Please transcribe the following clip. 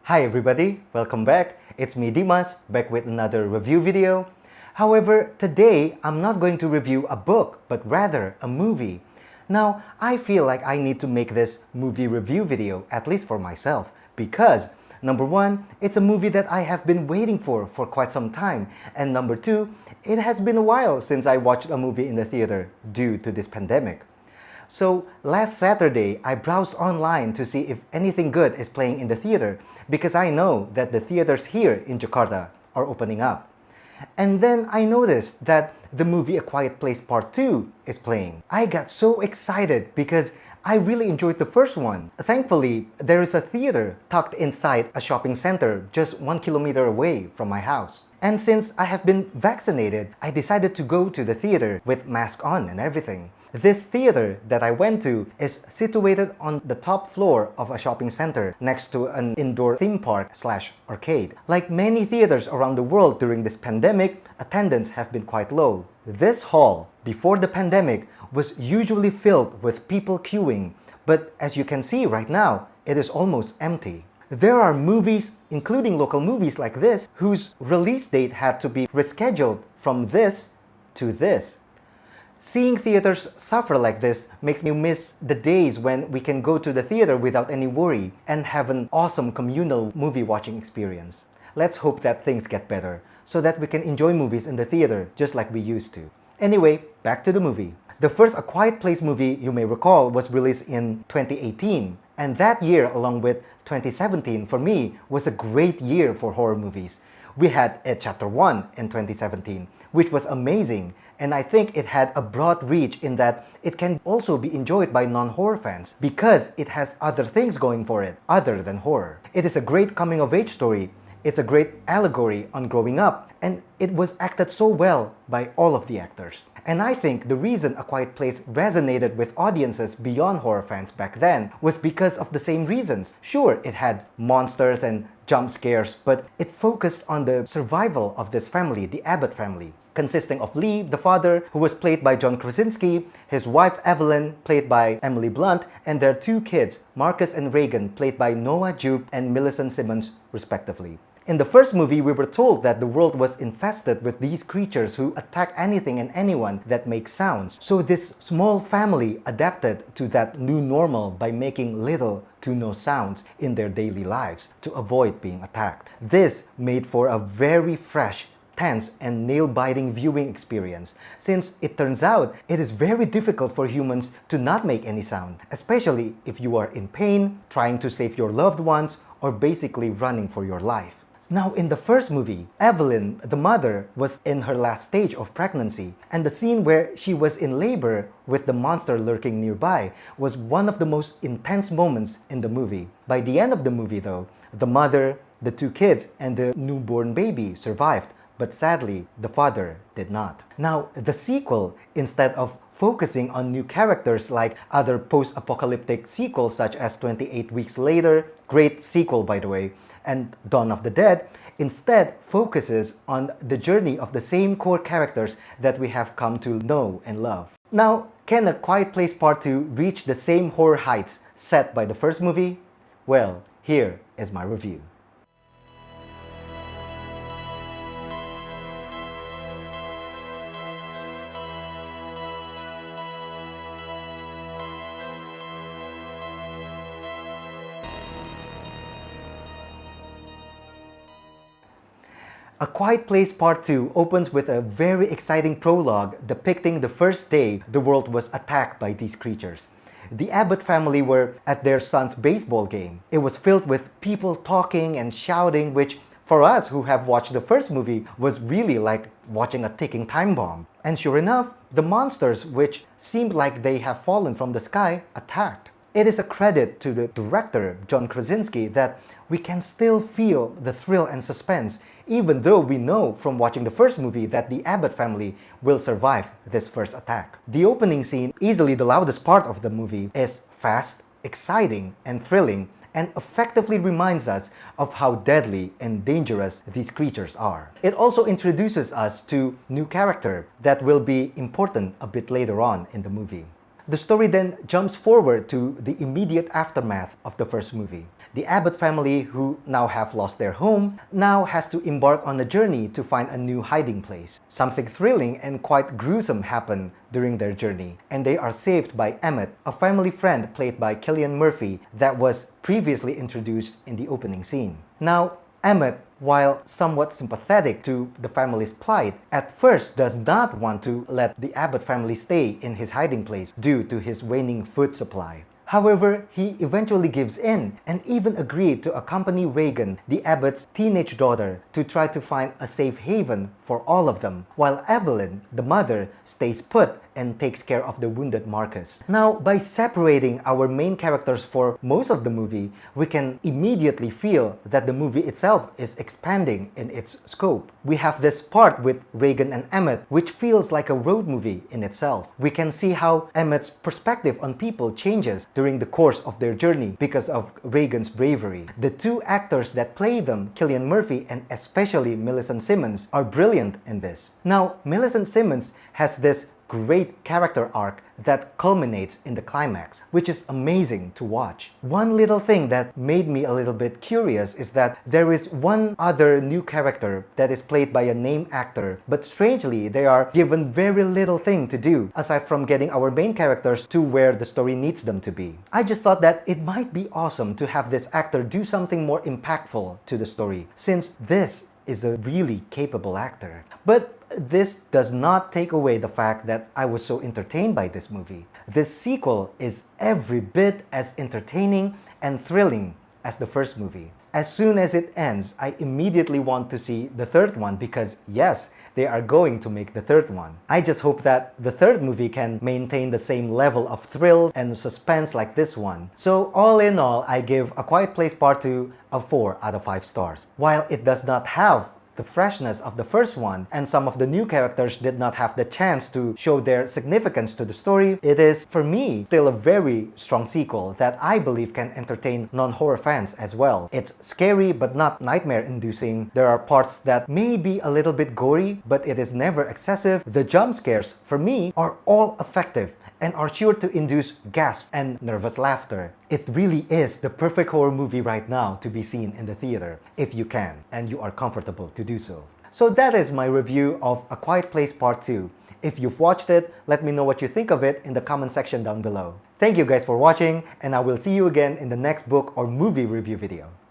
Hi everybody, welcome back. It's me Dimas, back with another review video. However, today I'm not going to review a book, but rather a movie. Now, I feel like I need to make this movie review video, at least for myself, because number one, it's a movie that I have been waiting for quite some time, and number two, it has been a while since I watched a movie in the theater due to this pandemic. So last Saturday, I browsed online to see if anything good is playing in the theater because I know that the theaters here in Jakarta are opening up. And then I noticed that the movie A Quiet Place Part 2 is playing. I got so excited because I really enjoyed the first one. Thankfully, there is a theater tucked inside a shopping center just 1 kilometer away from my house. And since I have been vaccinated, I decided to go to the theater with mask on and everything. This theater that I went to is situated on the top floor of a shopping center next to an indoor theme park / arcade. Like many theaters around the world during this pandemic, attendance have been quite low. This hall, before the pandemic, was usually filled with people queuing, but as you can see right now, it is almost empty. There are movies, including local movies like this, whose release date had to be rescheduled from this to this. Seeing theaters suffer like this makes me miss the days when we can go to the theater without any worry and have an awesome communal movie watching experience. Let's hope that things get better so that we can enjoy movies in the theater just like we used to. Anyway, back to the movie. The first A Quiet Place movie, you may recall, was released in 2018. And that year, along with 2017, for me, was a great year for horror movies. We had It Chapter 1 in 2017, which was amazing. And I think it had a broad reach in that it can also be enjoyed by non-horror fans because it has other things going for it other than horror. It is a great coming-of-age story. It's a great allegory on growing up, and it was acted so well by all of the actors. And I think the reason A Quiet Place resonated with audiences beyond horror fans back then was because of the same reasons. Sure, it had monsters and jump scares, but it focused on the survival of this family, the Abbott family, consisting of Lee, the father, who was played by John Krasinski, his wife Evelyn, played by Emily Blunt, and their two kids, Marcus and Reagan, played by Noah Jupe and Millicent Simmons, respectively. In the first movie, we were told that the world was infested with these creatures who attack anything and anyone that makes sounds. So this small family adapted to that new normal by making little to no sounds in their daily lives to avoid being attacked. This made for a very fresh, tense, and nail-biting viewing experience, since it turns out it is very difficult for humans to not make any sound, especially if you are in pain, trying to save your loved ones, or basically running for your life. Now, in the first movie, Evelyn, the mother, was in her last stage of pregnancy, and the scene where she was in labor with the monster lurking nearby was one of the most intense moments in the movie. By the end of the movie, though, the mother, the two kids, and the newborn baby survived, but sadly, the father did not. Now, the sequel, instead of focusing on new characters like other post-apocalyptic sequels such as 28 Weeks Later, great sequel by the way, and Dawn of the Dead, instead focuses on the journey of the same core characters that we have come to know and love. Now, can A Quiet Place Part 2 reach the same horror heights set by the first movie? Well, here is my review. A Quiet Place Part 2 opens with a very exciting prologue depicting the first day the world was attacked by these creatures. The Abbott family were at their son's baseball game. It was filled with people talking and shouting, which for us who have watched the first movie was really like watching a ticking time bomb. And sure enough, the monsters, which seemed like they have fallen from the sky, attacked. It is a credit to the director, John Krasinski, that we can still feel the thrill and suspense, even though we know from watching the first movie that the Abbott family will survive this first attack. The opening scene, easily the loudest part of the movie, is fast, exciting, and thrilling, and effectively reminds us of how deadly and dangerous these creatures are. It also introduces us to new character that will be important a bit later on in the movie. The story then jumps forward to the immediate aftermath of the first movie. The Abbott family, who now have lost their home, now has to embark on a journey to find a new hiding place. Something thrilling and quite gruesome happen during their journey, and they are saved by Emmett, a family friend played by Cillian Murphy that was previously introduced in the opening scene. Now, Emmett, while somewhat sympathetic to the family's plight, at first does not want to let the Abbott family stay in his hiding place due to his waning food supply. However, he eventually gives in and even agreed to accompany Reagan, the Abbott's teenage daughter, to try to find a safe haven for all of them, while Evelyn, the mother, stays put and takes care of the wounded Marcus. Now, by separating our main characters for most of the movie, we can immediately feel that the movie itself is expanding in its scope. We have this part with Reagan and Emmett, which feels like a road movie in itself. We can see how Emmett's perspective on people changes during the course of their journey because of Reagan's bravery. The two actors that play them, Cillian Murphy and especially Millicent Simmons, are brilliant in this. Now, Millicent Simmons has this great character arc that culminates in the climax, which is amazing to watch. One little thing that made me a little bit curious is that there is one other new character that is played by a named actor, but strangely they are given very little thing to do aside from getting our main characters to where the story needs them to be. I just thought that it might be awesome to have this actor do something more impactful to the story, since this is a really capable actor. But this does not take away the fact that I was so entertained by this movie. This sequel is every bit as entertaining and thrilling as the first movie. As soon as it ends, I immediately want to see the third one because yes, they are going to make the third one. I just hope that the third movie can maintain the same level of thrills and suspense like this one. So all in all, I give A Quiet Place Part 2 a 4 out of 5 stars. While it does not have the freshness of the first one, and some of the new characters did not have the chance to show their significance to the story, it is, for me, still a very strong sequel that I believe can entertain non-horror fans as well. It's scary but not nightmare-inducing. There are parts that may be a little bit gory, but it is never excessive. The jump scares, for me, are all effective and are sure to induce gasps and nervous laughter. It really is the perfect horror movie right now to be seen in the theater, if you can, and you are comfortable to do so. So that is my review of A Quiet Place Part 2. If you've watched it, let me know what you think of it in the comment section down below. Thank you guys for watching, and I will see you again in the next book or movie review video.